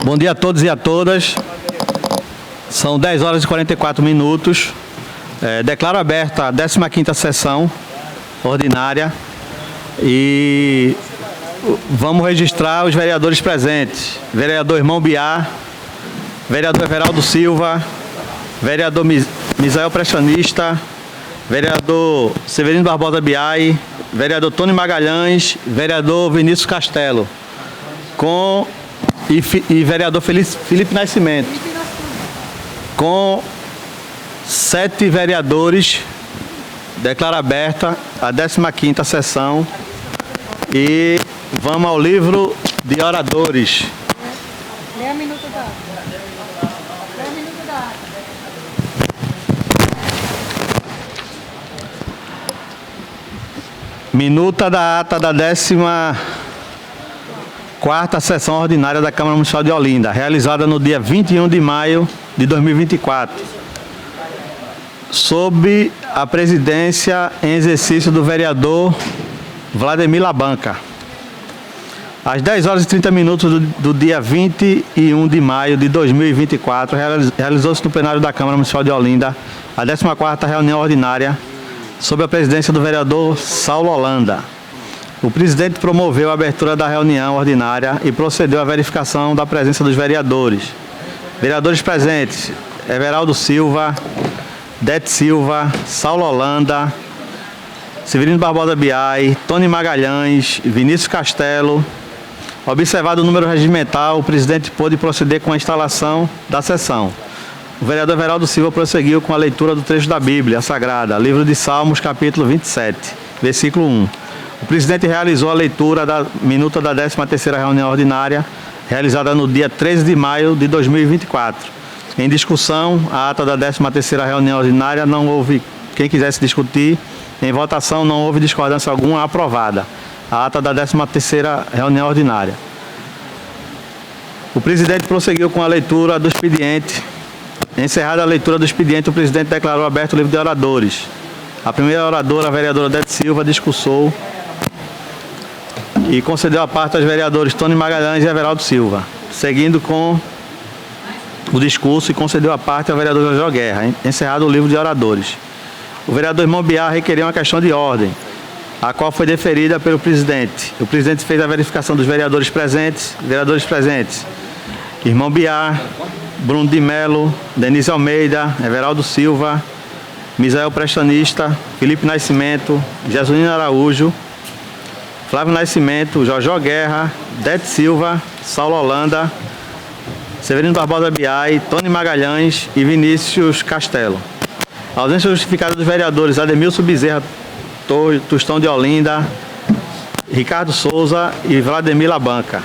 Bom dia a todos e a todas. São 10 horas e 44 minutos. Declaro aberta a 15ª sessão ordinária e vamos registrar os vereadores presentes. Vereador Irmão Biá, vereador Everaldo Silva, vereador Misael Pressionista, vereador Severino Barbosa Biai, vereador Tony Magalhães, vereador Vinícius Castelo, e vereador Felipe Nascimento. Com 7 vereadores, declaro aberta a 15ª sessão e vamos ao livro de oradores. Lê a minuta da ata. Lê a minuta da ata. Minuta da ata da 14ª sessão ordinária da Câmara Municipal de Olinda, realizada no dia 21 de maio de 2024, sob a presidência em exercício do vereador Vladimir Labanca. Às 10 horas e 30 minutos do dia 21 de maio de 2024, realizou-se no plenário da Câmara Municipal de Olinda a 14ª reunião ordinária, sob a presidência do vereador Saulo Holanda. O presidente promoveu a abertura da reunião ordinária e procedeu à verificação da presença dos vereadores. Vereadores presentes: Everaldo Silva, Dete Silva, Saulo Holanda, Severino Barbosa Biai, Tony Magalhães, Vinícius Castelo. Observado o número regimental, o presidente pôde proceder com a instalação da sessão. O vereador Everaldo Silva prosseguiu com a leitura do trecho da Bíblia Sagrada, livro de Salmos, capítulo 27, versículo 1. O presidente realizou a leitura da minuta da 13ª reunião ordinária, realizada no dia 13 de maio de 2024. Em discussão, a ata da 13ª reunião ordinária, não houve quem quisesse discutir. Em votação, não houve discordância alguma, aprovada. A ata da 13ª reunião ordinária. O presidente prosseguiu com a leitura do expediente. Encerrada a leitura do expediente, o presidente declarou aberto o livro de oradores. A primeira oradora, a vereadora Dete Silva, discursou e concedeu a parte aos vereadores Tony Magalhães e Everaldo Silva, seguindo com o discurso, e concedeu a parte ao vereador Jorge Guerra. Encerrado o livro de oradores. O vereador Irmão Biá requeriu uma questão de ordem, a qual foi deferida pelo presidente. O presidente fez a verificação dos vereadores presentes. Vereadores presentes: Irmão Biá, Bruno de Melo, Denise Almeida, Everaldo Silva, Misael Pressionista, Felipe Nascimento, Jesuíno Araújo, Flávio Nascimento, Jorge Guerra, Dete Silva, Saulo Holanda, Severino Barbosa Biai, Tony Magalhães e Vinícius Castelo. A ausência justificada dos vereadores Ademilson Bezerra Tostão de Olinda, Ricardo Souza e Vladimir Labanca.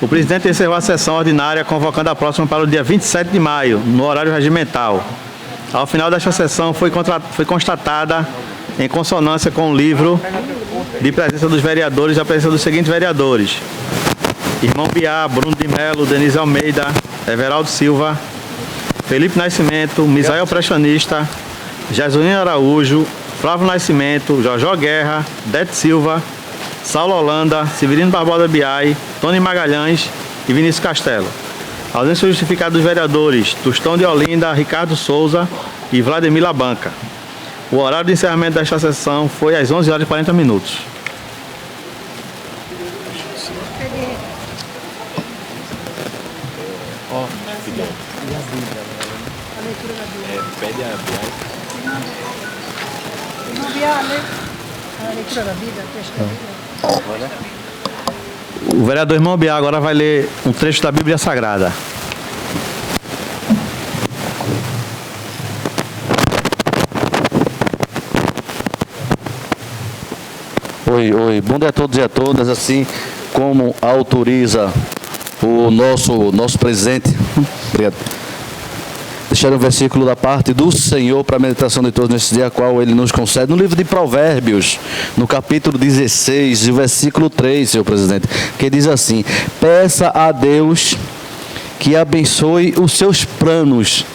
O presidente encerrou a sessão ordinária, convocando a próxima para o dia 27 de maio, no horário regimental. Ao final desta sessão, foi constatada, em consonância com o livro de presença dos vereadores, a presença dos seguintes vereadores: Irmão Biá, Bruno de Melo, Denise Almeida, Everaldo Silva, Felipe Nascimento, Misael Pressionista, Jesuíno Araújo, Flávio Nascimento, Jorge Guerra, Dete Silva, Saulo Holanda, Severino Barbosa Biai, Tony Magalhães e Vinícius Castelo. A ausência justificada dos vereadores Tostão de Olinda, Ricardo Souza e Vladimir Labanca. O horário de encerramento desta sessão foi às 11 horas e 40 minutos. Pede a leitura da Bíblia, texto da Bíblia. O vereador Irmão Biá agora vai ler um trecho da Bíblia Sagrada. Oi, bom dia a todos e a todas. Assim como autoriza o nosso presidente, obrigado, deixar um versículo da parte do Senhor para a meditação de todos nesse dia, a qual Ele nos concede no livro de Provérbios, no capítulo 16, o versículo 3, senhor presidente, que diz assim: peça a Deus que abençoe os seus planos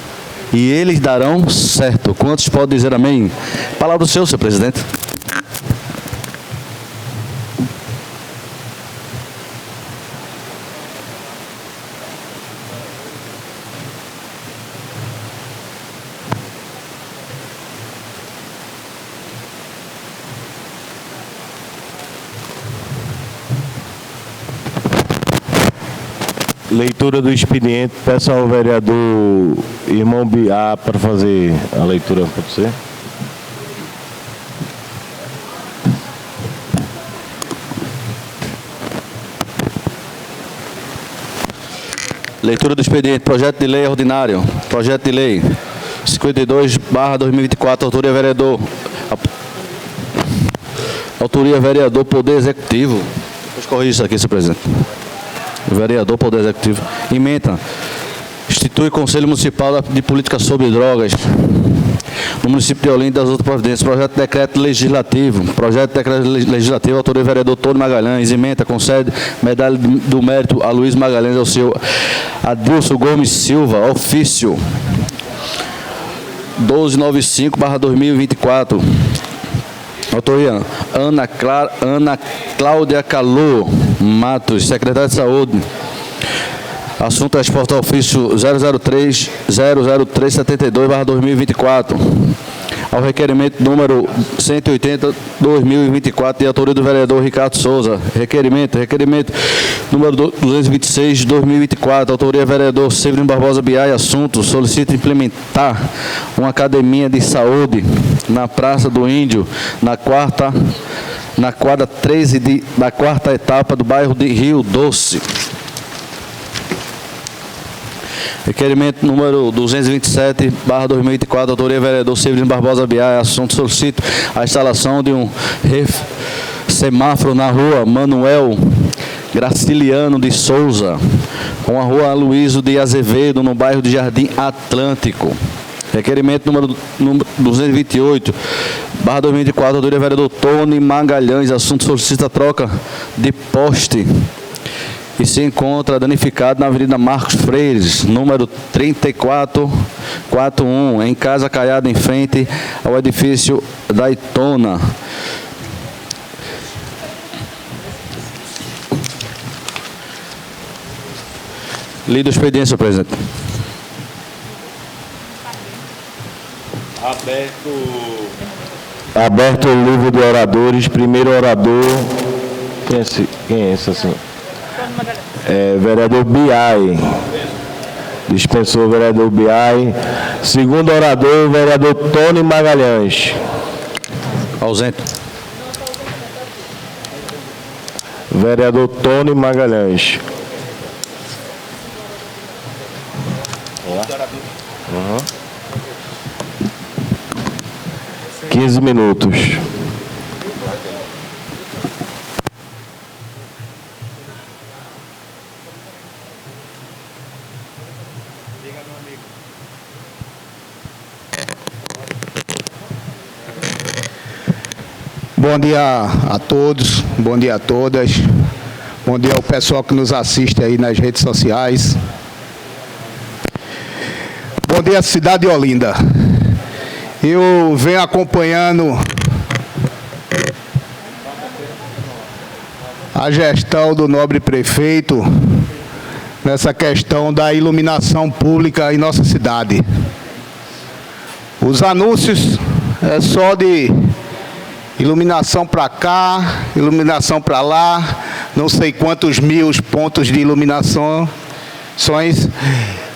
e eles darão certo. Quantos podem dizer amém? Palavra do Senhor, senhor presidente. Leitura do expediente. Peço ao vereador Irmão Biá para fazer a leitura, pode ser? Leitura do expediente. Projeto de lei ordinário. Projeto de lei 52/2024. Autoria vereador. Autoria vereador Poder Executivo. Depois corrija isso aqui, senhor presidente. Vereador Poder Executivo. Emenda. Institui Conselho Municipal de Política sobre Drogas no município de Olinda e das outras providências. Projeto de decreto legislativo. Projeto de decreto legislativo. Autoria vereador Tony Magalhães. Emenda. Concede medalha do mérito a Luiz Magalhães ao seu Adilson Gomes Silva. Ofício 1295/2024. Autoria Ana Cláudia Calô Matos, secretária de Saúde. Assunto resposta ao ofício 00372/2024. Ao requerimento número 180/2024 de autoria do vereador Ricardo Souza. Requerimento número 226/2024. Autoria vereador Severino Barbosa Biai. Assunto: solicita implementar uma academia de saúde na Praça do Índio, na quadra 13 da quarta etapa do bairro de Rio Doce. Requerimento número 227/2024, autoria vereador Severino Barbosa Biai. Assunto: solicito a instalação de um semáforo na rua Manuel Graciliano de Souza, com a rua Aloysio de Azevedo, no bairro de Jardim Atlântico. Requerimento número 228/2024, autoria vereador Tony Magalhães. Assunto: solicita a troca de poste e se encontra danificado na Avenida Marcos Freires, número 3441, em Casa Caiada, em frente ao edifício Daytona. Lido o expediente, senhor presidente. Aberto o livro de oradores. Primeiro orador. Quem é esse assim? Vereador Biai. Dispensou o vereador Biai. Segundo orador, vereador Tony Magalhães. Ausente. Vereador Tony Magalhães. 15 minutos. Bom dia a todos, bom dia a todas, bom dia ao pessoal que nos assiste aí nas redes sociais. Bom dia, cidade de Olinda. Eu venho acompanhando a gestão do nobre prefeito nessa questão da iluminação pública em nossa cidade. Os anúncios é só de iluminação para cá, iluminação para lá, não sei quantos mil pontos de iluminações.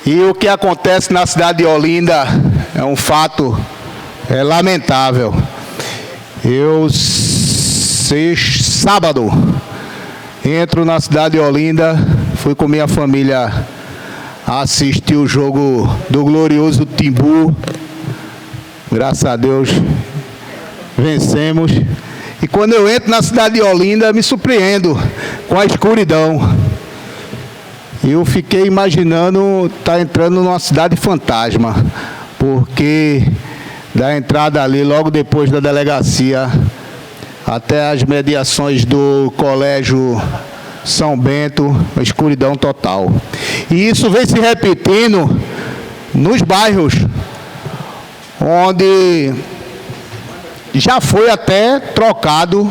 E o que acontece na cidade de Olinda é um fato lamentável. Eu, sábado, entro na cidade de Olinda, fui com minha família assistir o jogo do glorioso Timbu. Graças a Deus, vencemos. E quando eu entro na cidade de Olinda, me surpreendo com a escuridão. Eu fiquei imaginando estar entrando numa cidade fantasma, porque da entrada ali, logo depois da delegacia, até as mediações do Colégio São Bento, a escuridão total. E isso vem se repetindo nos bairros, onde já foi até trocado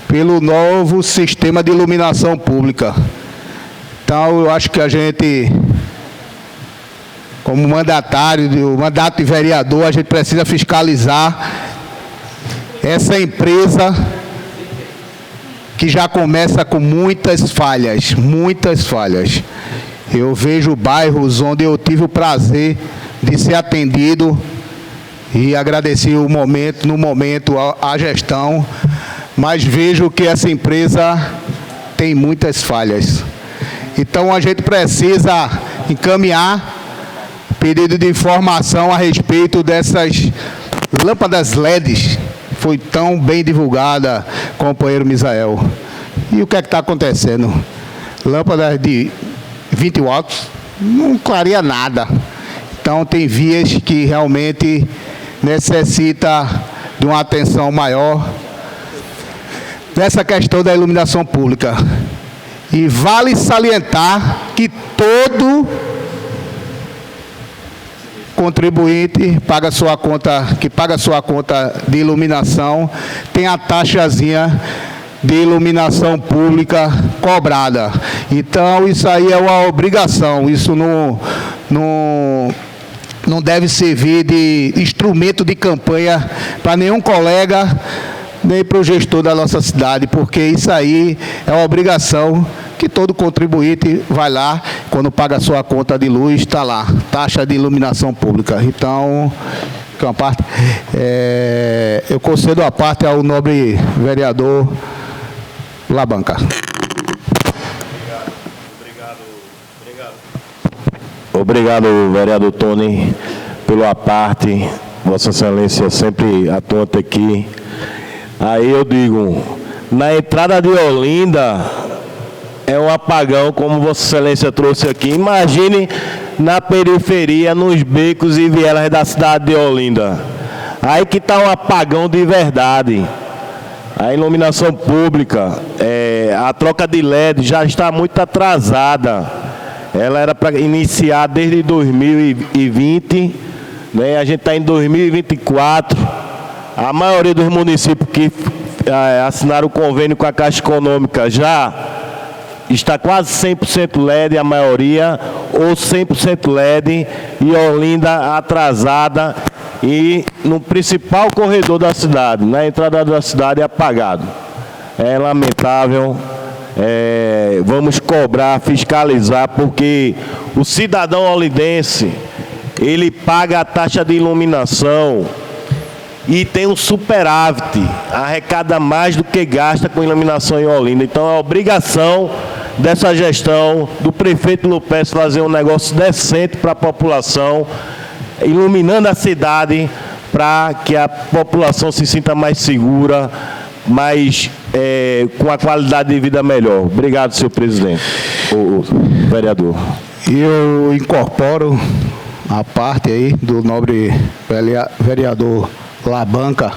pelo novo sistema de iluminação pública. Então, eu acho que a gente, como mandatário, do mandato de vereador, a gente precisa fiscalizar essa empresa que já começa com muitas falhas, muitas falhas. Eu vejo bairros onde eu tive o prazer de ser atendido e agradeci no momento a gestão, mas vejo que essa empresa tem muitas falhas. Então a gente precisa encaminhar pedido de informação a respeito dessas lâmpadas LEDs. Foi tão bem divulgada, companheiro Misael. E o que é que está acontecendo? Lâmpadas de 20 watts não clareia nada. Então tem vias que realmente necessita de uma atenção maior nessa questão da iluminação pública. E vale salientar que todo contribuinte que paga sua conta de iluminação tem a taxazinha de iluminação pública cobrada. Então isso aí é uma obrigação, isso não deve servir de instrumento de campanha para nenhum colega, nem para o gestor da nossa cidade, porque isso aí é uma obrigação que todo contribuinte vai lá, quando paga a sua conta de luz, está lá, taxa de iluminação pública. Então, eu concedo a parte ao nobre vereador Labanca. Obrigado, vereador Tony, pela parte. Vossa Excelência sempre atenta aqui. Aí eu digo, na entrada de Olinda é um apagão, como Vossa Excelência trouxe aqui. Imagine na periferia, nos becos e vielas da cidade de Olinda. Aí que está um apagão de verdade. A iluminação pública, a troca de LED já está muito atrasada. Ela era para iniciar desde 2020, né? A gente está em 2024. A maioria dos municípios que assinaram o convênio com a Caixa Econômica já está quase 100% LED, a maioria, ou 100% LED, e Olinda atrasada, e no principal corredor da cidade, na entrada da cidade, apagado. É lamentável. Vamos cobrar, fiscalizar, porque o cidadão olindense, ele paga a taxa de iluminação e tem um superávit, arrecada mais do que gasta com iluminação em Olinda. Então é obrigação dessa gestão, do prefeito Lupes, fazer um negócio decente para a população, iluminando a cidade, para que a população se sinta mais segura, mais com a qualidade de vida melhor. Obrigado, senhor presidente, o vereador. Eu incorporo a parte aí do nobre vereador Labanca.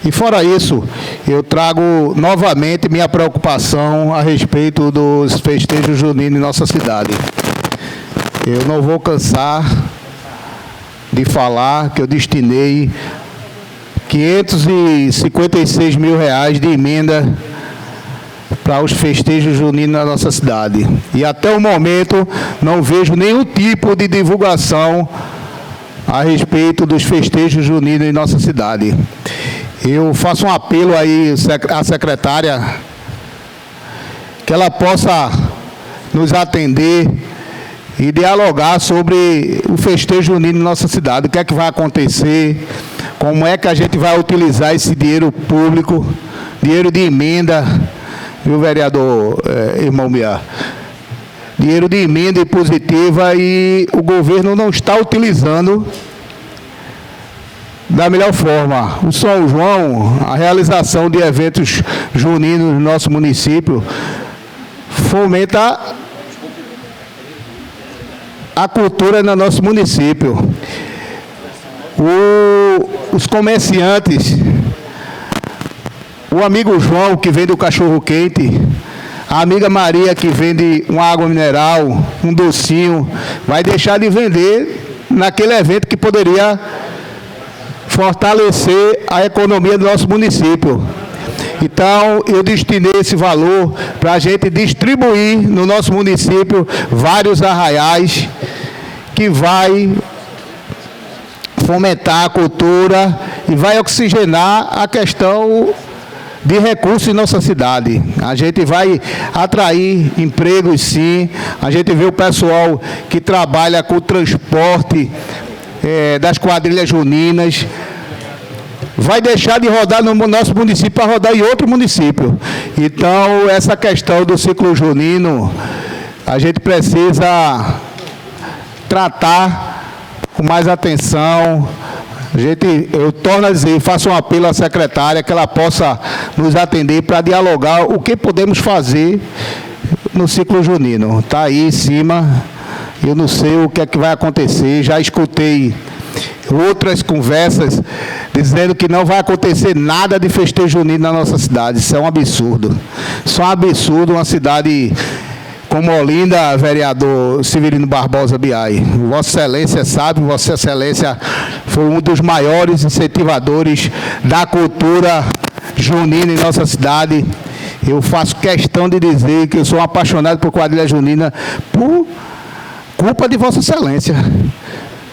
E fora isso, eu trago novamente minha preocupação a respeito dos festejos juninos em nossa cidade. Eu não vou cansar de falar que eu destinei 556 mil reais de emenda para os festejos juninos na nossa cidade. E até o momento não vejo nenhum tipo de divulgação a respeito dos festejos juninos em nossa cidade. Eu faço um apelo aí à secretária, que ela possa nos atender e dialogar sobre o festejo junino em nossa cidade. O que é que vai acontecer, como é que a gente vai utilizar esse dinheiro público, dinheiro de emenda, viu, vereador irmão Biá? Dinheiro de emenda impositiva, e o governo não está utilizando da melhor forma. O São João, a realização de eventos juninos no nosso município, fomenta a cultura no nosso município. Os comerciantes, o amigo João, que vende o cachorro-quente, a amiga Maria, que vende uma água mineral, um docinho, vai deixar de vender naquele evento que poderia fortalecer a economia do nosso município. Então, eu destinei esse valor para a gente distribuir no nosso município vários arraiais, que vai fomentar a cultura e vai oxigenar a questão de recursos em nossa cidade. A gente vai atrair empregos, sim. A gente vê o pessoal que trabalha com o transporte das quadrilhas juninas. Vai deixar de rodar no nosso município para rodar em outro município. Então, essa questão do ciclo junino, a gente precisa tratar com mais atenção. Eu torno a dizer, faço um apelo à secretária que ela possa nos atender para dialogar o que podemos fazer no ciclo junino. Está aí em cima, eu não sei o que é que vai acontecer, já escutei outras conversas dizendo que não vai acontecer nada de festejo junino na nossa cidade. Isso é um absurdo. Isso é um absurdo, uma cidade como Olinda, vereador Severino Barbosa Biai. Vossa Excelência sabe, Vossa Excelência foi um dos maiores incentivadores da cultura junina em nossa cidade. Eu faço questão de dizer que eu sou um apaixonado por quadrilha junina por culpa de Vossa Excelência.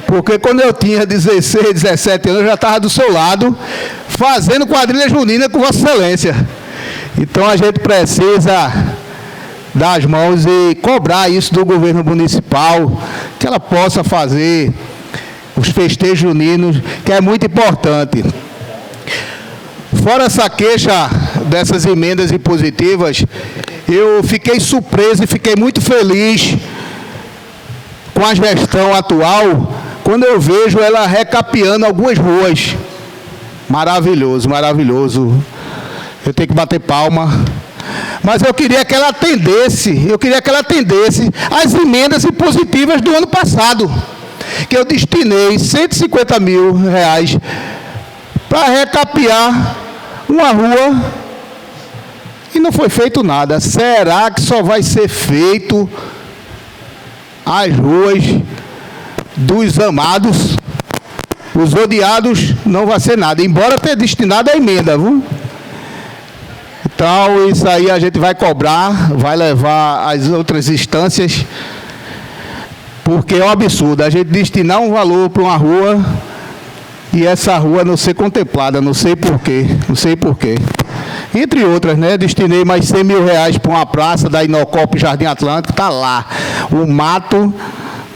Porque quando eu tinha 16, 17 anos, eu já estava do seu lado, fazendo quadrilha junina com Vossa Excelência. Então a gente precisa dar as mãos e cobrar isso do governo municipal, que ela possa fazer os festejos juninos, que é muito importante. Fora essa queixa dessas emendas impositivas, eu fiquei surpreso e fiquei muito feliz com a gestão atual, quando eu vejo ela recapeando algumas ruas. Maravilhoso, maravilhoso. Eu tenho que bater palma. Mas eu queria que ela atendesse às emendas impositivas do ano passado, que eu destinei 150 mil reais para recapear uma rua e não foi feito nada. Será que só vai ser feito as ruas dos amados? Os odiados não vai ser nada, embora tenha destinado a emenda, viu? Então, isso aí a gente vai cobrar, vai levar às outras instâncias, porque é um absurdo a gente destinar um valor para uma rua e essa rua não ser contemplada, não sei porquê. Entre outras, né? Destinei mais 100 mil reais para uma praça da Inocop Jardim Atlântico, está lá. O mato,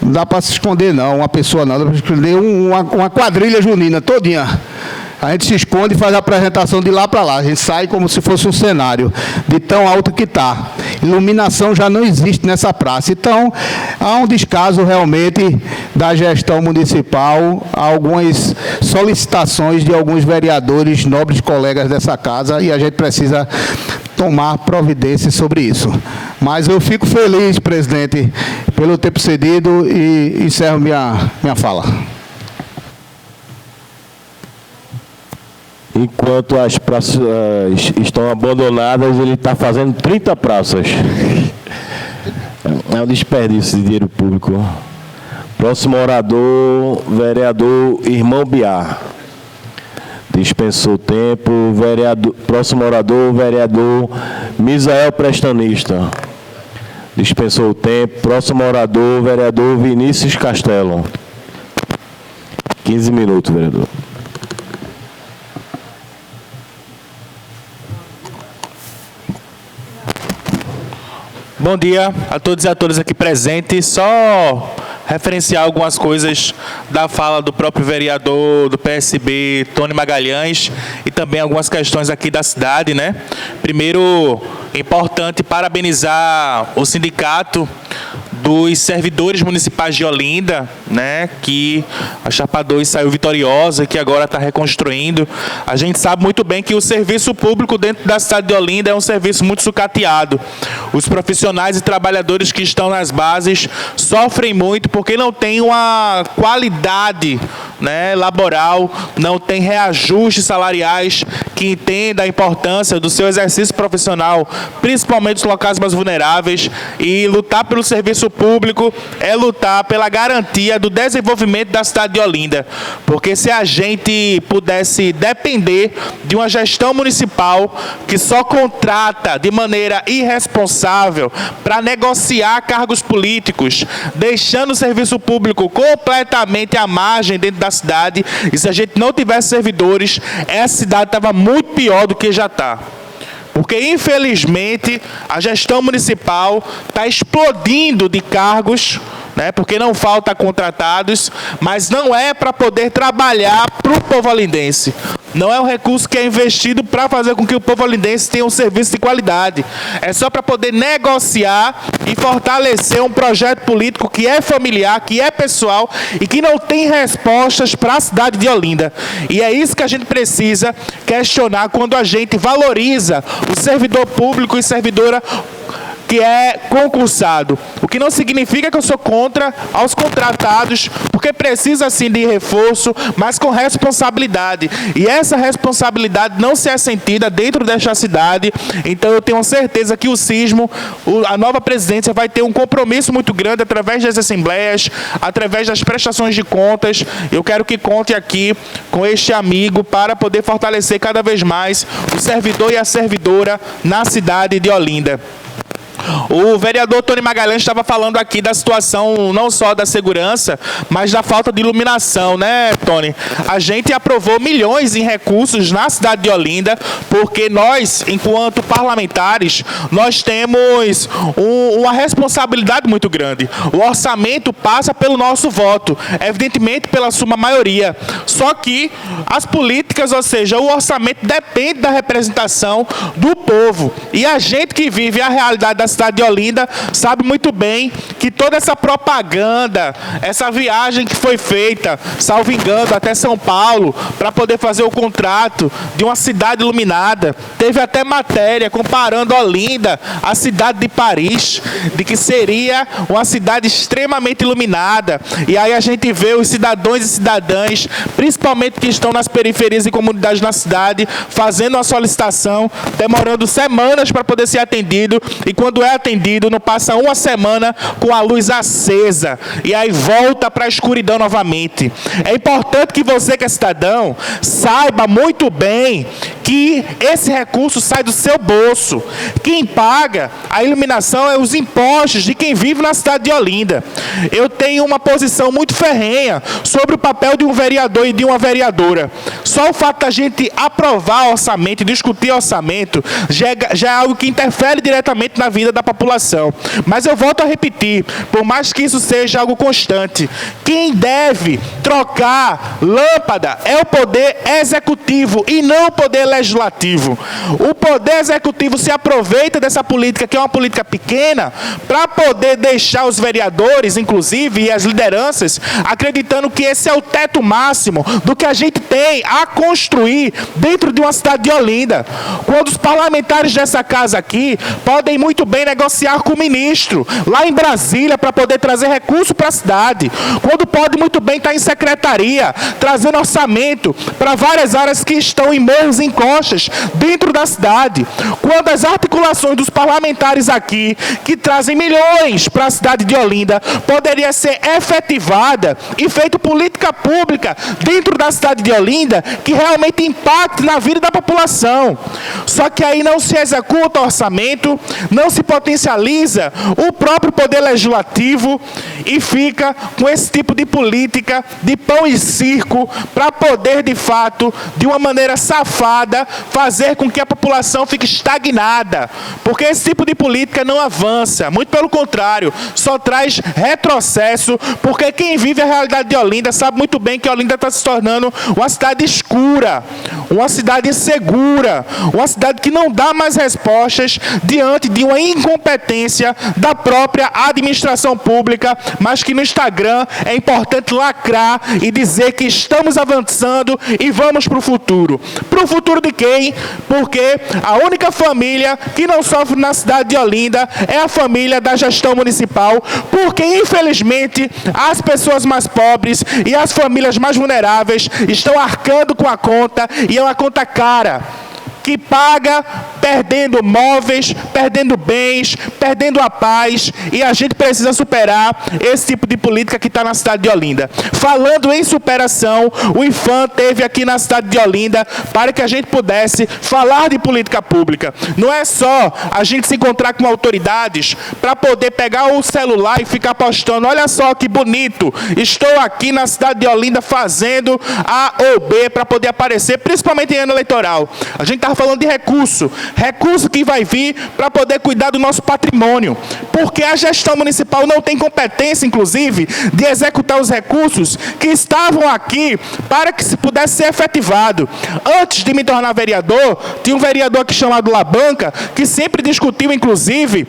não dá para se esconder não, uma pessoa não, dá para esconder uma quadrilha junina todinha. A gente se esconde e faz a apresentação de lá para lá. A gente sai como se fosse um cenário, de tão alto que está. Iluminação já não existe nessa praça. Então, há um descaso realmente da gestão municipal, algumas solicitações de alguns vereadores, nobres colegas dessa casa, e a gente precisa tomar providência sobre isso. Mas eu fico feliz, presidente, pelo tempo cedido e encerro minha fala. Enquanto as praças estão abandonadas, ele está fazendo 30 praças. É um desperdício de dinheiro público. Próximo orador, vereador Irmão Biar. Dispensou o tempo. Próximo orador, vereador Misael Prestanista. Dispensou o tempo. Próximo orador, vereador Vinícius Castelo. 15 minutos, vereador. Bom dia a todos e a todas aqui presentes. Só referenciar algumas coisas da fala do próprio vereador do PSB, Tony Magalhães, e também algumas questões aqui da cidade, né? Primeiro, é importante parabenizar o sindicato dos servidores municipais de Olinda, né, que a Chapa 2 saiu vitoriosa, que agora está reconstruindo. A gente sabe muito bem que o serviço público dentro da cidade de Olinda é um serviço muito sucateado. Os profissionais e trabalhadores que estão nas bases sofrem muito porque não tem uma qualidade, né, laboral, não tem reajustes salariais que entenda a importância do seu exercício profissional, principalmente os locais mais vulneráveis. E lutar pelo serviço público é lutar pela garantia do desenvolvimento da cidade de Olinda. Porque se a gente pudesse depender de uma gestão municipal que só contrata de maneira irresponsável para negociar cargos políticos, deixando o serviço público completamente à margem dentro da cidade, e se a gente não tivesse servidores, essa cidade estava muito pior do que já está. Porque, infelizmente, a gestão municipal está explodindo de cargos, né, porque não falta contratados, mas não é para poder trabalhar para o povo olindense. Não é um recurso que é investido para fazer com que o povo olindense tenha um serviço de qualidade. É só para poder negociar e fortalecer um projeto político que é familiar, que é pessoal e que não tem respostas para a cidade de Olinda. E é isso que a gente precisa questionar quando a gente valoriza o servidor público e servidora que é concursado. O que não significa que eu sou contra aos contratados, porque precisa sim de reforço, mas com responsabilidade. E essa responsabilidade não se é sentida dentro desta cidade. Então eu tenho certeza que o Sismo, a nova presidência, vai ter um compromisso muito grande através das assembleias, através das prestações de contas. Eu quero que conte aqui com este amigo para poder fortalecer cada vez mais o servidor e a servidora na cidade de Olinda. O vereador Tony Magalhães estava falando aqui da situação não só da segurança, mas da falta de iluminação, né, Tony? A gente aprovou milhões em recursos na cidade de Olinda, porque nós, enquanto parlamentares, nós temos uma responsabilidade muito grande. O orçamento passa pelo nosso voto, evidentemente pela sua maioria. Só que as políticas, ou seja, o orçamento depende da representação do povo. E a gente que vive a realidade da cidade de Olinda sabe muito bem que toda essa propaganda, essa viagem que foi feita, salvo engano, até São Paulo, para poder fazer o contrato de uma cidade iluminada, teve até matéria comparando Olinda à cidade de Paris, de que seria uma cidade extremamente iluminada. E aí a gente vê os cidadãos e cidadãs, principalmente que estão nas periferias e comunidades na cidade, fazendo uma solicitação, demorando semanas para poder ser atendido, e quando é atendido, não passa uma semana com a luz acesa, e aí volta para a escuridão novamente. É importante que você, que é cidadão, saiba muito bem que esse recurso sai do seu bolso. Quem paga a iluminação é os impostos de quem vive na cidade de Olinda. Eu tenho uma posição muito ferrenha sobre o papel de um vereador e de uma vereadora. Só o fato da gente aprovar orçamento, discutir orçamento, já é algo que interfere diretamente na vida da população. Mas eu volto a repetir, por mais que isso seja algo constante, quem deve trocar lâmpada é o poder executivo e não o poder legislativo. O poder executivo se aproveita dessa política, que é uma política pequena, para poder deixar os vereadores, inclusive, e as lideranças, acreditando que esse é o teto máximo do que a gente tem a construir dentro de uma cidade de Olinda. Quando os parlamentares dessa casa aqui podem muito bem negociar com o ministro, lá em Brasília, para poder trazer recurso para a cidade. Quando pode muito bem estar em secretaria, trazendo orçamento para várias áreas que estão em morros e encostas dentro da cidade. Quando as articulações dos parlamentares aqui, que trazem milhões para a cidade de Olinda, poderia ser efetivada e feita política pública dentro da cidade de Olinda que realmente impacte na vida da população. Só que aí não se executa o orçamento, não se potencializa o próprio poder legislativo e fica com esse tipo de política de pão e circo para poder, de fato, de uma maneira safada, fazer com que a população fique estagnada. Porque esse tipo de política não avança, muito pelo contrário, só traz retrocesso, porque quem vive a realidade de Olinda sabe muito bem que Olinda está se tornando uma cidade escura, uma cidade insegura, uma cidade que não dá mais respostas diante de uma incompetência da própria administração pública, mas que no Instagram é importante lacrar e dizer que estamos avançando e vamos para o futuro. Para o futuro de quem? Porque a única família que não sofre na cidade de Olinda é a família da gestão municipal, porque infelizmente as pessoas mais pobres e as famílias mais vulneráveis estão arcando com a conta, e é uma conta cara, que paga perdendo móveis, perdendo bens, perdendo a paz, e a gente precisa superar esse tipo de política que está na cidade de Olinda. Falando em superação, o IFAM teve aqui na cidade de Olinda para que a gente pudesse falar de política pública. Não é só a gente se encontrar com autoridades para poder pegar o celular e ficar postando: olha só que bonito, estou aqui na cidade de Olinda fazendo A ou B, para poder aparecer, principalmente em ano eleitoral. A gente está falando de recurso. recurso que vai vir para poder cuidar do nosso patrimônio, porque a gestão municipal não tem competência, inclusive, de executar os recursos que estavam aqui para que se pudesse ser efetivado. Antes de me tornar vereador, tinha um vereador aqui chamado Labanca, que sempre discutiu, inclusive,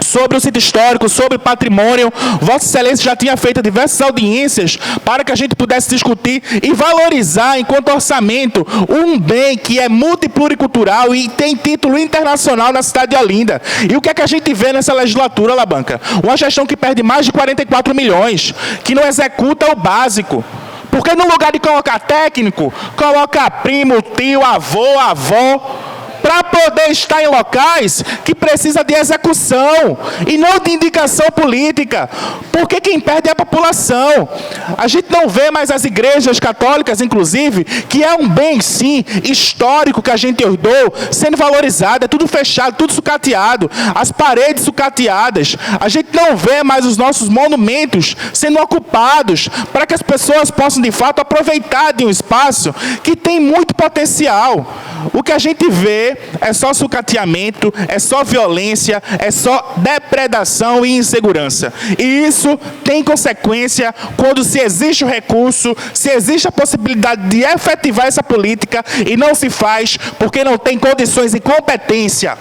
sobre o sítio histórico, sobre patrimônio. Vossa Excelência já tinha feito diversas audiências para que a gente pudesse discutir e valorizar, enquanto orçamento, um bem que é multipluricultural e tem título internacional na cidade de Olinda. E o que é que a gente vê nessa legislatura, Labanca? Uma gestão que perde mais de 44 milhões, que não executa o básico. Porque no lugar de colocar técnico, coloca primo, tio, avô, avó, para poder estar em locais que precisa de execução e não de indicação política, porque quem perde é a população. A gente não vê mais as igrejas católicas, inclusive, que é um bem, sim, histórico que a gente herdou, sendo valorizado, é tudo fechado, tudo sucateado, as paredes sucateadas. A gente não vê mais os nossos monumentos sendo ocupados para que as pessoas possam, de fato, aproveitar de um espaço que tem muito potencial. O que a gente vê é só sucateamento, é só violência, é só depredação e insegurança. E isso tem consequência quando se existe o recurso, se existe a possibilidade de efetivar essa política e não se faz porque não tem condições e competência.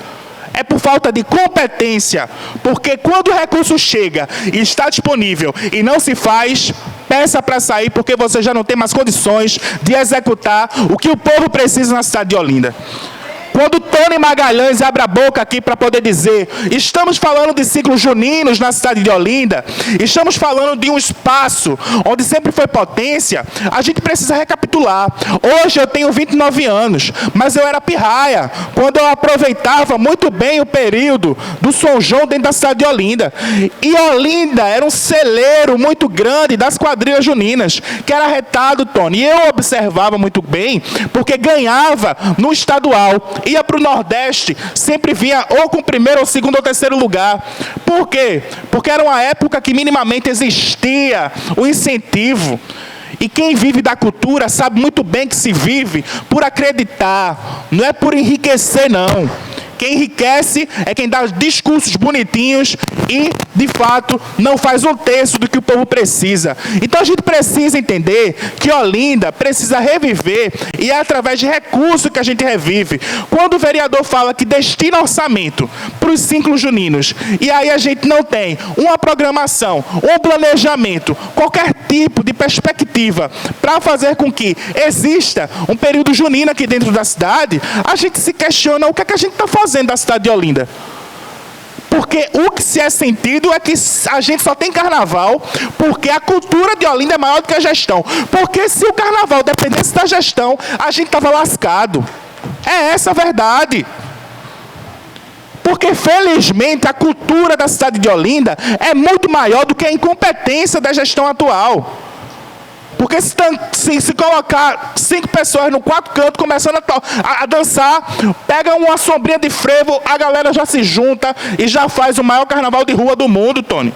É por falta de competência, porque quando o recurso chega e está disponível e não se faz, peça para sair, porque você já não tem mais condições de executar o que o povo precisa na cidade de Olinda. Quando Tony Magalhães abre a boca aqui para poder dizer, estamos falando de ciclos juninos na cidade de Olinda, estamos falando de um espaço onde sempre foi potência, a gente precisa recapitular. Hoje eu tenho 29 anos, mas eu era pirraia, quando eu aproveitava muito bem o período do São João dentro da cidade de Olinda. E Olinda era um celeiro muito grande das quadrilhas juninas, que era retado, Tony. E eu observava muito bem, porque ganhava no estadual. Ia para o Nordeste, sempre vinha ou com primeiro, ou segundo, ou terceiro lugar. Por quê? Porque era uma época que minimamente existia o incentivo. E quem vive da cultura sabe muito bem que se vive por acreditar, não é por enriquecer, não. Quem enriquece é quem dá discursos bonitinhos e, de fato, não faz um terço do que o povo precisa. Então a gente precisa entender que Olinda precisa reviver e é através de recursos que a gente revive. Quando o vereador fala que destina orçamento para os ciclos juninos e aí a gente não tem uma programação, um planejamento, qualquer tipo de perspectiva para fazer com que exista um período junino aqui dentro da cidade, a gente se questiona o que é que a gente está fazendo da cidade de Olinda. Porque o que se é sentido é que a gente só tem carnaval porque a cultura de Olinda é maior do que a gestão. Porque se o carnaval dependesse da gestão, a gente estava lascado. É essa a verdade. Porque, felizmente, a cultura da cidade de Olinda é muito maior do que a incompetência da gestão atual. Porque se colocar 5 pessoas no 4 cantos, começando a dançar, pega uma sombrinha de frevo, a galera já se junta e já faz o maior carnaval de rua do mundo, Tony.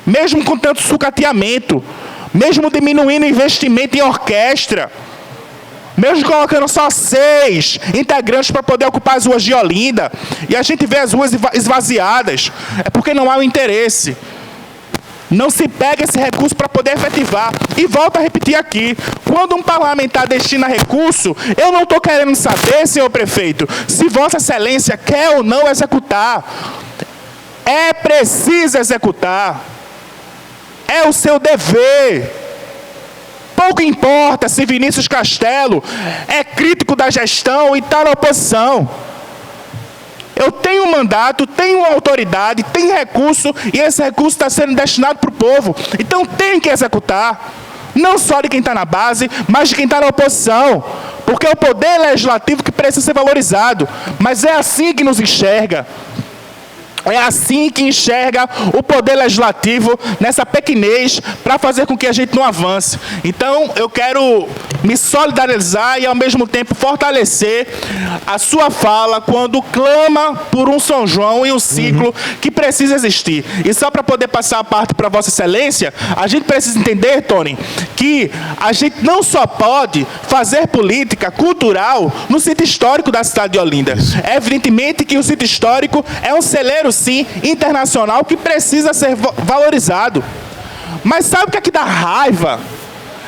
Mesmo com tanto sucateamento, mesmo diminuindo o investimento em orquestra, mesmo colocando só 6 integrantes para poder ocupar as ruas de Olinda, e a gente vê as ruas esvaziadas, é porque não há o interesse. Não se pega esse recurso para poder efetivar. E volto a repetir aqui, quando um parlamentar destina recurso, eu não estou querendo saber, senhor prefeito, se Vossa Excelência quer ou não executar. É preciso executar. É o seu dever. Pouco importa se Vinícius Castelo é crítico da gestão e está na oposição. Eu tenho um mandato, tenho uma autoridade, tenho recurso, e esse recurso está sendo destinado para o povo. Então tem que executar. Não só de quem está na base, mas de quem está na oposição. Porque é o poder legislativo que precisa ser valorizado. Mas é assim que nos enxerga. É assim que enxerga o poder legislativo nessa pequenez para fazer com que a gente não avance. Então, eu quero me solidarizar e, ao mesmo tempo, fortalecer a sua fala quando clama por um São João e um ciclo que precisa existir. E só para poder passar a parte para Vossa Excelência, a gente precisa entender, Tony, que a gente não só pode fazer política cultural no sítio histórico da cidade de Olinda. É evidentemente que o sítio histórico é um celeiro, sim, internacional que precisa ser valorizado. Mas sabe o que é que dá raiva?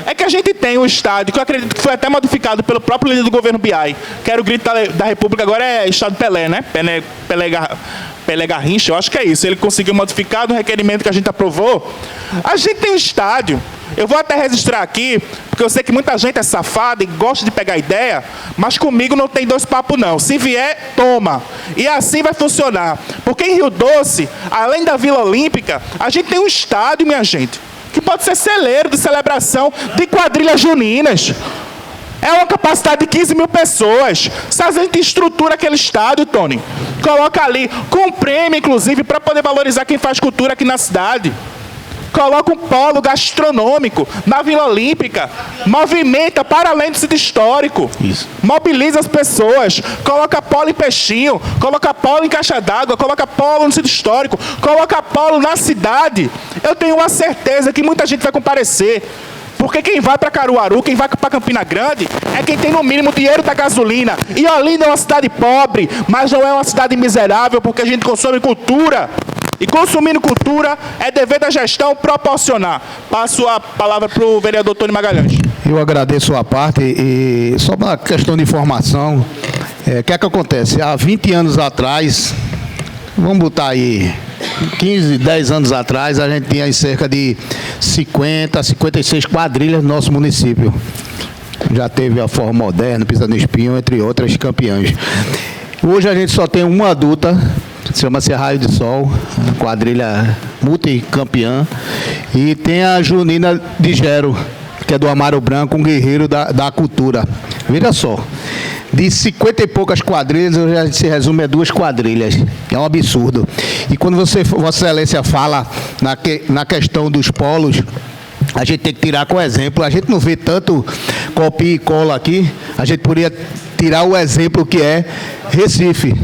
É que a gente tem um estádio, que eu acredito que foi até modificado pelo próprio líder do governo BI, que era o grito da República, agora é Estádio Pelé, né? Pelé Garrincha, eu acho que é isso. Ele conseguiu modificar no requerimento que a gente aprovou. A gente tem um estádio. Eu vou até registrar aqui, porque eu sei que muita gente é safada e gosta de pegar ideia, mas comigo não tem dois papos não. Se vier, toma. E assim vai funcionar. Porque em Rio Doce, além da Vila Olímpica, a gente tem um estádio, minha gente, que pode ser celeiro de celebração de quadrilhas juninas. É uma capacidade de 15 mil pessoas. Se a gente estrutura aquele estádio, Tony, coloca ali, com prêmio, inclusive, para poder valorizar quem faz cultura aqui na cidade. Coloca um polo gastronômico na Vila Olímpica, movimenta para além do sítio histórico, Isso. Mobiliza as pessoas, coloca polo em Peixinho, coloca polo em Caixa d'Água, coloca polo no sítio histórico, coloca polo na cidade. Eu tenho uma certeza que muita gente vai comparecer. Porque quem vai para Caruaru, quem vai para Campina Grande, é quem tem no mínimo dinheiro da gasolina. E Olinda é uma cidade pobre, mas não é uma cidade miserável, porque a gente consome cultura. E consumindo cultura é dever da gestão proporcionar. Passo a palavra para o vereador Tony Magalhães. Eu agradeço a parte e só uma questão de informação. O que é que acontece? Há 20 anos atrás, vamos botar aí, 15, 10 anos atrás, a gente tinha cerca de 50, 56 quadrilhas no nosso município. Já teve a Forma Moderna, Pisa no Espinho, entre outras campeãs. Hoje a gente só tem uma adulta, chama-se Raio de Sol, quadrilha multicampeã, e tem a Junina de Gero, que é do Amaro Branco, um guerreiro da cultura. Veja só, de 50 e poucas quadrilhas, hoje a gente se resume a 2 quadrilhas. É um absurdo. E quando Vossa Excelência fala na questão dos polos, a gente tem que tirar com exemplo. A gente não vê tanto copia e cola aqui, a gente poderia tirar o exemplo que é Recife.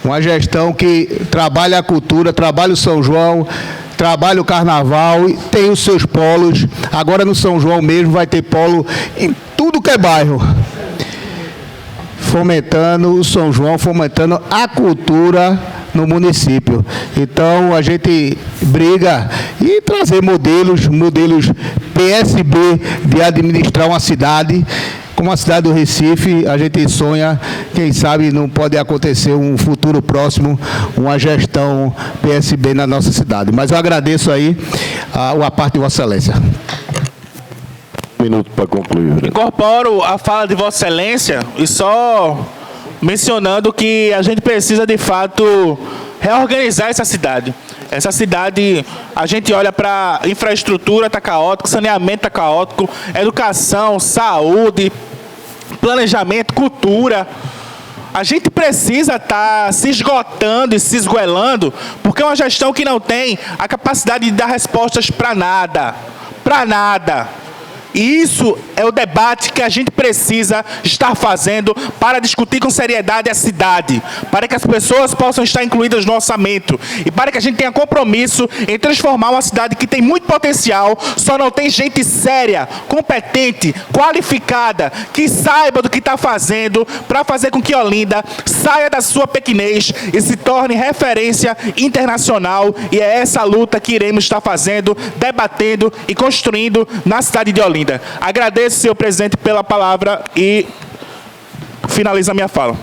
Uma gestão que trabalha a cultura, trabalha o São João, trabalha o carnaval, e tem os seus polos. Agora no São João mesmo vai ter polo em tudo que é bairro. Fomentando o São João, fomentando a cultura no município. Então a gente briga e trazer modelos PSB de administrar uma cidade. Como a cidade do Recife, a gente sonha, quem sabe não pode acontecer um futuro próximo, uma gestão PSB na nossa cidade. Mas eu agradeço aí a parte de Vossa Excelência. Um minuto para concluir. Incorporo a fala de Vossa Excelência e só mencionando que a gente precisa, de fato, reorganizar essa cidade. Essa cidade, a gente olha para infraestrutura, está caótico, saneamento está caótico, educação, saúde, planejamento, cultura. A gente precisa estar se esgotando e se esgoelando, porque é uma gestão que não tem a capacidade de dar respostas para nada. Para nada. E isso é o debate que a gente precisa estar fazendo para discutir com seriedade a cidade, para que as pessoas possam estar incluídas no orçamento e para que a gente tenha compromisso em transformar uma cidade que tem muito potencial, só não tem gente séria, competente, qualificada, que saiba do que está fazendo para fazer com que Olinda saia da sua pequenez e se torne referência internacional. E é essa luta que iremos estar fazendo, debatendo e construindo na cidade de Olinda. Agradeço, senhor presidente, pela palavra e finalizo a minha fala.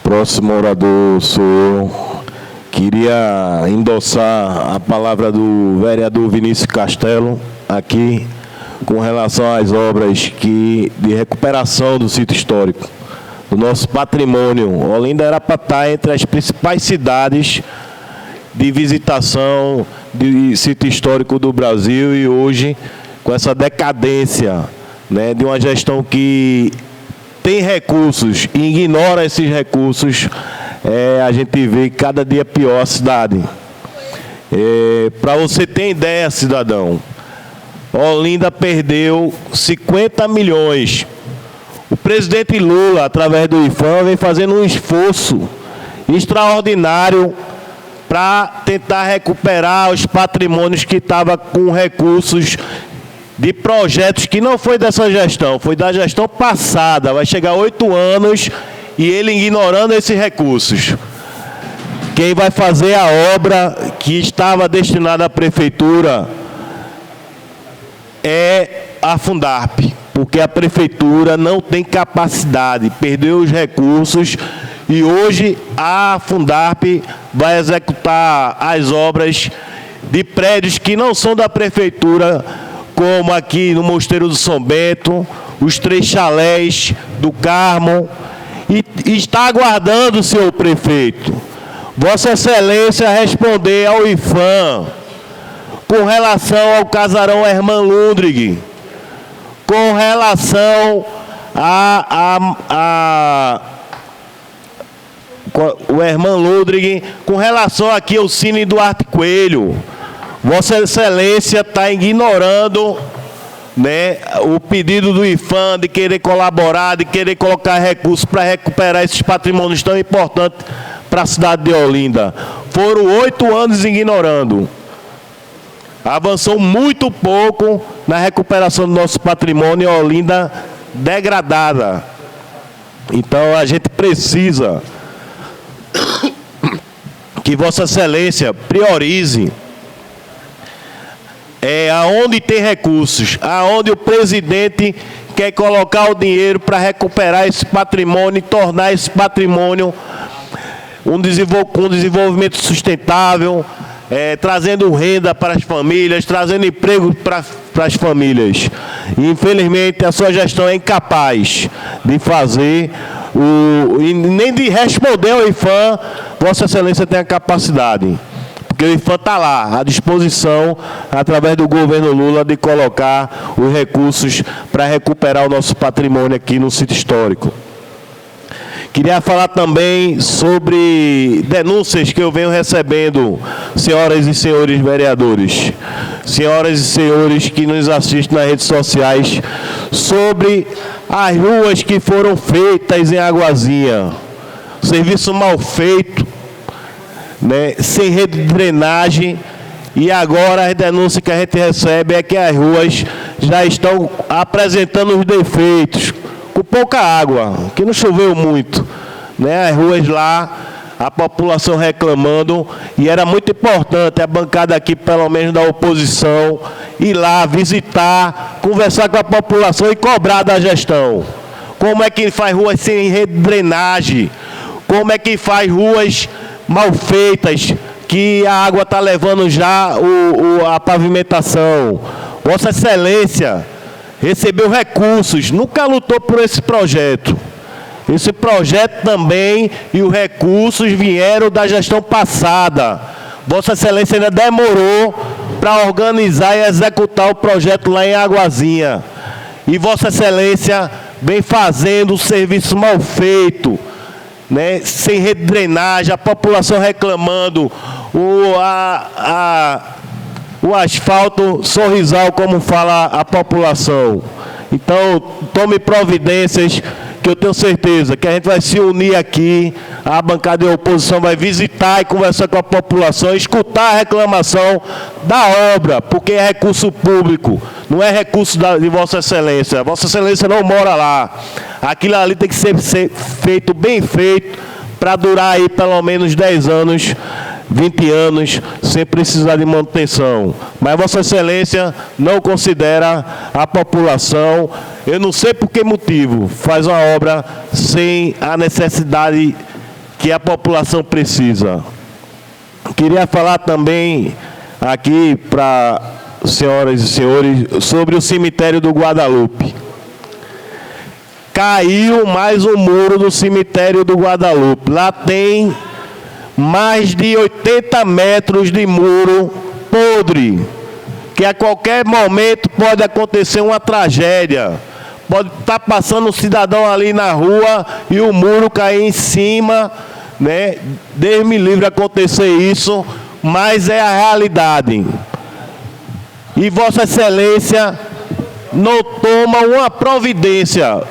Próximo orador sou eu. Queria endossar a palavra do vereador Vinícius Castelo aqui com relação às obras de recuperação do sítio histórico, do nosso patrimônio. Olinda era para estar entre as principais cidades de visitação de sítio histórico do Brasil e hoje, com essa decadência, né, de uma gestão que tem recursos e ignora esses recursos, a gente vê cada dia pior a cidade. Para você ter ideia, cidadão, Olinda perdeu 50 milhões. O presidente Lula, através do IFAM, vem fazendo um esforço extraordinário para tentar recuperar os patrimônios que estavam com recursos de projetos que não foi dessa gestão, foi da gestão passada. Vai chegar 8 anos e ele ignorando esses recursos. Quem vai fazer a obra que estava destinada à prefeitura é a Fundarp, porque a prefeitura não tem capacidade, perdeu os recursos e hoje a Fundarp vai executar as obras de prédios que não são da prefeitura, como aqui no Mosteiro do São Bento, os 3 chalés do Carmo, e está aguardando, senhor prefeito, Vossa Excelência responder ao IFAM com relação ao casarão Herman Ludwig, com relação o Herman Ludwig, com relação aqui ao Cine Duarte Coelho. Vossa Excelência está ignorando, né, o pedido do IFAM de querer colaborar, de querer colocar recursos para recuperar esses patrimônios tão importantes para a cidade de Olinda. Foram 8 anos ignorando. Avançou muito pouco na recuperação do nosso patrimônio, Olinda degradada. Então a gente precisa que Vossa Excelência priorize aonde tem recursos, aonde o presidente quer colocar o dinheiro para recuperar esse patrimônio e tornar esse patrimônio um desenvolvimento sustentável, trazendo renda para as famílias, trazendo emprego para as famílias. E, infelizmente, a sua gestão é incapaz de fazer, nem de responder ao IFAM. Vossa Excelência tem a capacidade, porque o IFAM está lá, à disposição, através do governo Lula, de colocar os recursos para recuperar o nosso patrimônio aqui no sítio histórico. Queria falar também sobre denúncias que eu venho recebendo, senhoras e senhores vereadores, senhoras e senhores que nos assistem nas redes sociais, sobre as ruas que foram feitas em Águazinha. Serviço mal feito, né, sem rede de drenagem, e agora as denúncias que a gente recebe é que as ruas já estão apresentando os defeitos, com pouca água, que não choveu muito, né? As ruas lá, a população reclamando, e era muito importante a bancada aqui, pelo menos da oposição, ir lá visitar, conversar com a população e cobrar da gestão. Como é que faz ruas sem rede de drenagem? Como é que faz ruas mal feitas, que a água está levando já a pavimentação? Vossa Excelência recebeu recursos, nunca lutou por esse projeto. Esse projeto também e os recursos vieram da gestão passada. Vossa Excelência ainda demorou para organizar e executar o projeto lá em Águazinha. E Vossa Excelência vem fazendo o serviço mal feito, né, sem rede de drenagem, a população reclamando, o asfalto sorrisal, como fala a população. Então, tome providências, que eu tenho certeza que a gente vai se unir aqui, a bancada de oposição vai visitar e conversar com a população, escutar a reclamação da obra, porque é recurso público, não é recurso de Vossa Excelência. Vossa Excelência não mora lá. Aquilo ali tem que ser feito, bem feito, para durar aí pelo menos 10 anos, 20 anos, sem precisar de manutenção. Mas Vossa Excelência não considera a população. Eu não sei por que motivo faz uma obra sem a necessidade que a população precisa. Queria falar também aqui para senhoras e senhores sobre o cemitério do Guadalupe. Caiu mais um muro do cemitério do Guadalupe. Lá tem mais de 80 metros de muro podre, que a qualquer momento pode acontecer uma tragédia. Pode estar passando um cidadão ali na rua e o muro cair em cima, né? Deus me livre acontecer isso, mas é a realidade. E Vossa Excelência não toma uma providência.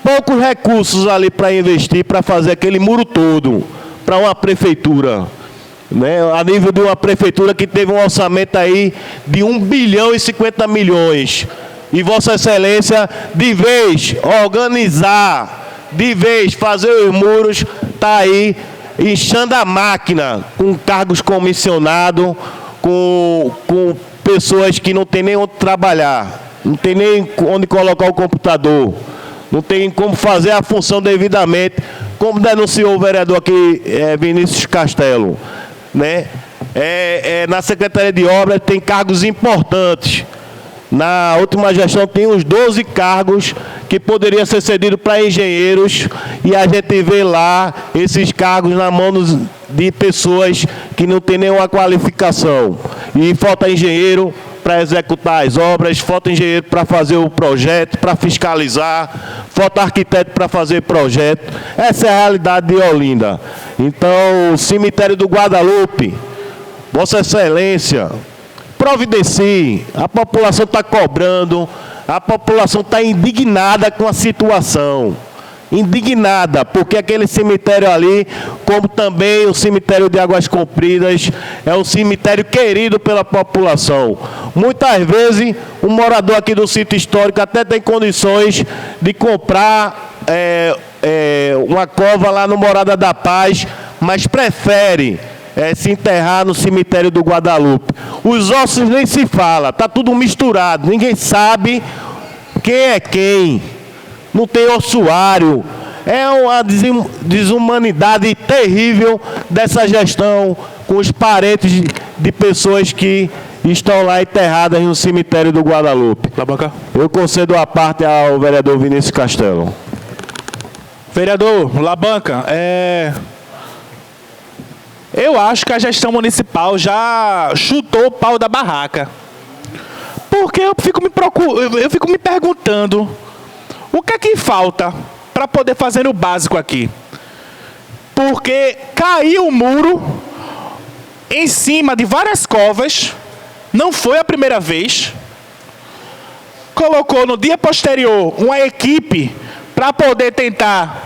Poucos recursos ali para investir, para fazer aquele muro todo, para uma prefeitura. Né? A nível de uma prefeitura que teve um orçamento aí de 1 bilhão e 50 milhões. E Vossa Excelência, de vez organizar, de vez fazer os muros, está aí inchando a máquina com cargos comissionados, com pessoas que não tem nem onde trabalhar, não tem nem onde colocar o computador, não tem como fazer a função devidamente, como denunciou o vereador aqui, Vinícius Castelo. Né? Na Secretaria de Obras tem cargos importantes. Na última gestão tem uns 12 cargos que poderiam ser cedidos para engenheiros e a gente vê lá esses cargos na mão de pessoas que não têm nenhuma qualificação. E falta engenheiro para executar as obras, falta engenheiro para fazer o projeto, para fiscalizar, falta arquiteto para fazer projeto. Essa é a realidade de Olinda. Então, o cemitério do Guadalupe, Vossa Excelência, providencie, a população está cobrando, a população está indignada com a situação. Indignada, porque aquele cemitério ali, como também o cemitério de Águas Compridas, é um cemitério querido pela população. Muitas vezes, um morador aqui do sítio histórico até tem condições de comprar uma cova lá no Morada da Paz, mas prefere se enterrar no cemitério do Guadalupe. Os ossos nem se fala, está tudo misturado, ninguém sabe quem é quem. Não tem ossuário. É uma desumanidade terrível dessa gestão com os parentes de pessoas que estão lá enterradas no cemitério do Guadalupe. Labanca. Eu concedo a parte ao vereador Vinícius Castelo. Vereador Labanca, eu acho que a gestão municipal já chutou o pau da barraca. Porque eu fico me perguntando o que é que falta para poder fazer o básico aqui. Porque caiu o muro em cima de várias covas, não foi a primeira vez. Colocou no dia posterior uma equipe para poder tentar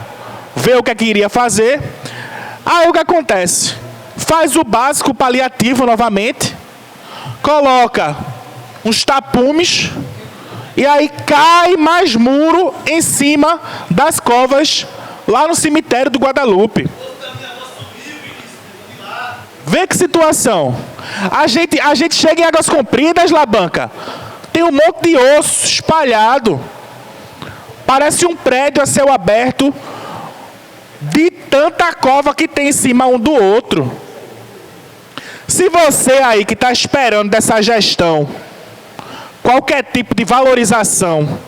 ver o que é que iria fazer. Aí o que acontece? Faz o básico paliativo novamente, coloca uns tapumes, e aí cai mais muro em cima das covas lá no cemitério do Guadalupe. Vê que situação. A gente chega em Águas Compridas, Labanca, tem um monte de osso espalhado. Parece um prédio a céu aberto de tanta cova que tem em cima um do outro. Se você aí que está esperando dessa gestão qualquer tipo de valorização,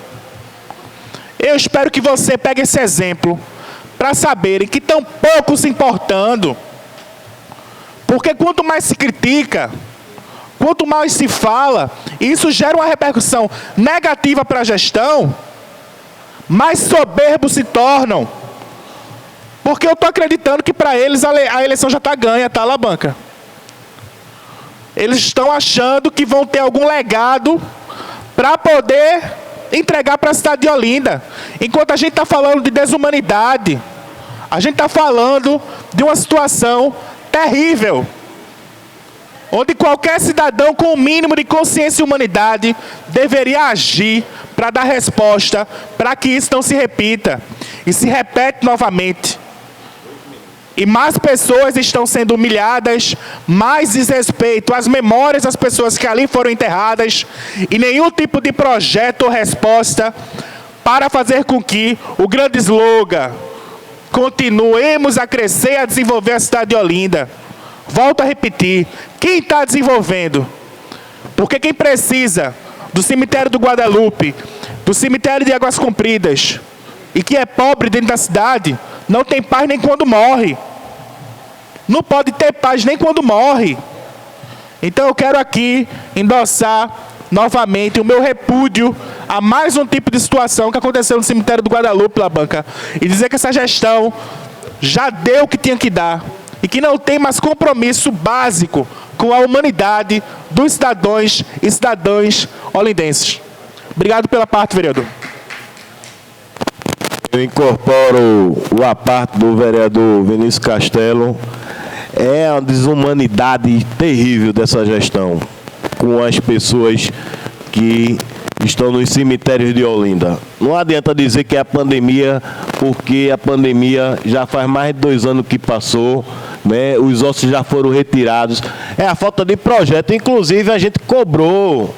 eu espero que você pegue esse exemplo para saberem que estão pouco se importando. Porque quanto mais se critica, quanto mais se fala, isso gera uma repercussão negativa para a gestão, mais soberbos se tornam. Porque eu estou acreditando que para eles a eleição já está ganha, tá, Labanca? Eles estão achando que vão ter algum legado para poder entregar para a cidade de Olinda. Enquanto a gente está falando de desumanidade, a gente está falando de uma situação terrível, onde qualquer cidadão com o mínimo de consciência e humanidade deveria agir para dar resposta para que isso não se repita. E se repete novamente. E mais pessoas estão sendo humilhadas, mais desrespeito às memórias das pessoas que ali foram enterradas, e nenhum tipo de projeto ou resposta para fazer com que o grande slogan continuemos a crescer e a desenvolver a cidade de Olinda. Volto a repetir, quem está desenvolvendo? Porque quem precisa do cemitério do Guadalupe, do cemitério de Águas Compridas, e que é pobre dentro da cidade, não tem paz nem quando morre. Não pode ter paz nem quando morre. Então eu quero aqui endossar novamente o meu repúdio a mais um tipo de situação que aconteceu no cemitério do Guadalupe, Labanca, e dizer que essa gestão já deu o que tinha que dar. e que não tem mais compromisso básico com a humanidade dos cidadãos e cidadãs olindenses. Obrigado pela parte, vereador. Eu incorporo a parte do vereador Vinícius Castelo. É uma desumanidade terrível dessa gestão com as pessoas que estão nos cemitérios de Olinda. Não adianta dizer que é a pandemia, porque a pandemia já faz mais de 2 anos que passou, né? Os ossos já foram retirados. É a falta de projeto. Inclusive, a gente cobrou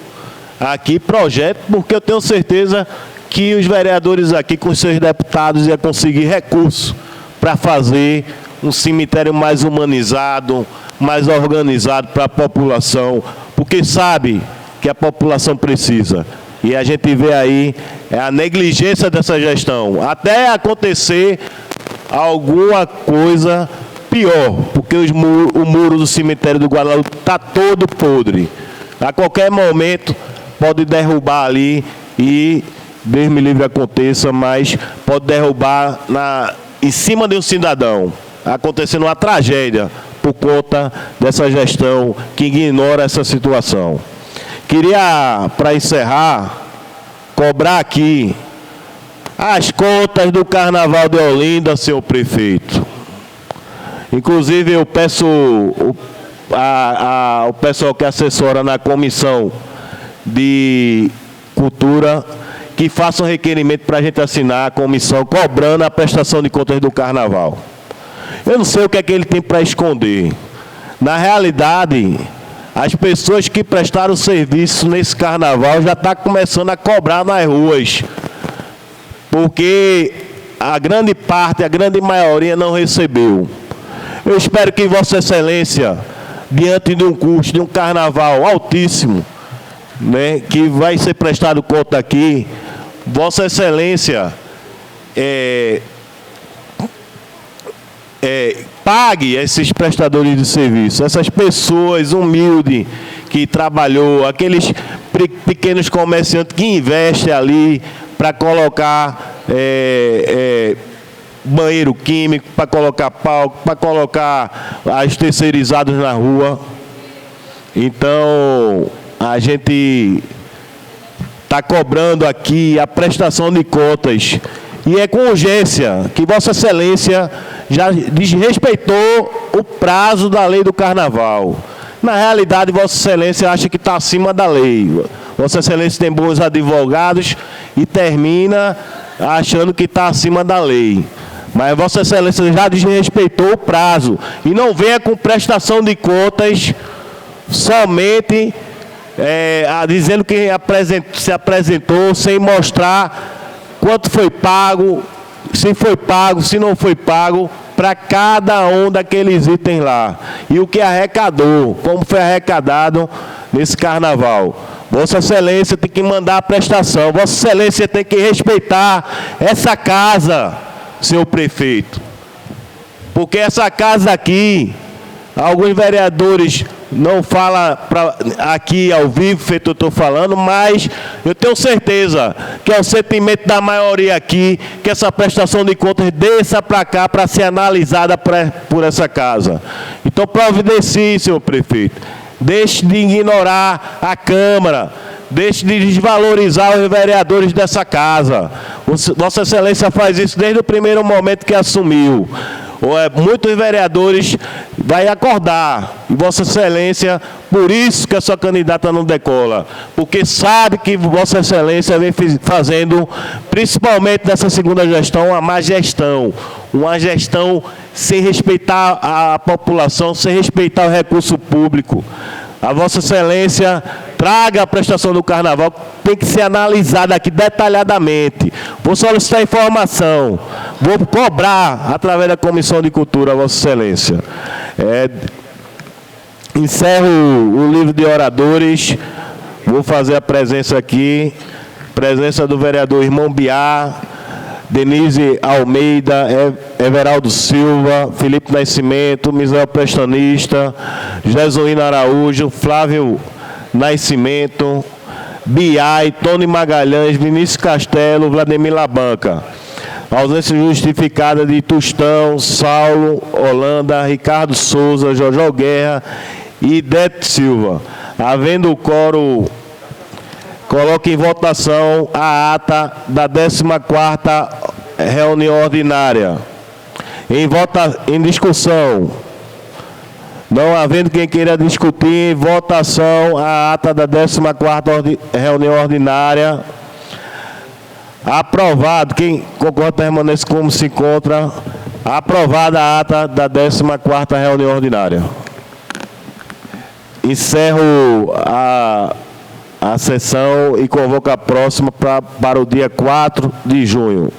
aqui projeto, porque eu tenho certeza que os vereadores aqui, com os seus deputados, iam conseguir recursos para fazer um cemitério mais humanizado, mais organizado para a população, porque sabe que a população precisa. E a gente vê aí a negligência dessa gestão, até acontecer alguma coisa pior, porque o muro do cemitério do Guadalupe está todo podre. A qualquer momento pode derrubar ali e, Deus me livre aconteça, mas pode derrubar em cima de um cidadão, acontecendo uma tragédia por conta dessa gestão que ignora essa situação. Queria, para encerrar, cobrar aqui as contas do Carnaval de Olinda, senhor prefeito. Inclusive, eu peço ao pessoal que assessora na Comissão de Cultura que faça um requerimento para a gente assinar a comissão cobrando a prestação de contas do Carnaval. Eu não sei o que é que ele tem para esconder. Na realidade, as pessoas que prestaram serviço nesse Carnaval já estão começando a cobrar nas ruas, porque a grande parte, a grande maioria não recebeu. Eu espero que Vossa Excelência, diante de um custo, de um Carnaval altíssimo, né, que vai ser prestado conta aqui, Vossa Excelência pague esses prestadores de serviço, essas pessoas humildes que trabalhou, aqueles pequenos comerciantes que investem ali para colocar banheiro químico, para colocar palco, para colocar as terceirizadas na rua. Então, a gente está cobrando aqui a prestação de contas. E é com urgência que Vossa Excelência já desrespeitou o prazo da lei do Carnaval. Na realidade, Vossa Excelência acha que está acima da lei. Vossa Excelência tem bons advogados e termina achando que está acima da lei. Mas Vossa Excelência já desrespeitou o prazo. E não venha com prestação de contas somente dizendo que se apresentou sem mostrar quanto foi pago, se foi pago, se não foi pago, para cada um daqueles itens lá. E o que arrecadou, como foi arrecadado nesse Carnaval. Vossa Excelência tem que mandar a prestação. Vossa Excelência tem que respeitar essa casa, senhor prefeito. Porque essa casa aqui, alguns vereadores não falam aqui ao vivo, feito eu estou falando, mas eu tenho certeza que é o sentimento da maioria aqui, que essa prestação de contas desça para cá para ser analisada por essa casa. Então, providencie, senhor prefeito. Deixe de ignorar a Câmara, deixe de desvalorizar os vereadores dessa casa. Vossa Excelência faz isso desde o primeiro momento que assumiu. Muitos vereadores vai acordar, e Vossa Excelência, por isso que a sua candidata não decola, porque sabe que Vossa Excelência vem fazendo, principalmente nessa segunda gestão, uma gestão sem respeitar a população, sem respeitar o recurso público. A Vossa Excelência traga a prestação do Carnaval, tem que ser analisada aqui detalhadamente. Vou solicitar informação, vou cobrar através da Comissão de Cultura, a Vossa Excelência. Encerro o livro de oradores, vou fazer a presença aqui, presença do vereador Irmão Biá, Denise Almeida, Everaldo Silva, Felipe Nascimento, Misael Prestanista, Jesuíno Araújo, Flávio Nascimento, Biai, Tony Magalhães, Vinícius Castelo, Vladimir Labanca. Ausência justificada de Tostão, Saulo, Holanda, Ricardo Souza, Jojo Guerra e Deto Silva. Havendo o quórum, coloco em votação a ata da 14ª reunião ordinária. Em discussão. Não havendo quem queira discutir, em votação a ata da 14ª reunião ordinária. Aprovado. Quem concorda permanece como se encontra. Aprovada a ata da 14ª reunião ordinária. Encerro a sessão e convoco a próxima para o dia 4 de junho.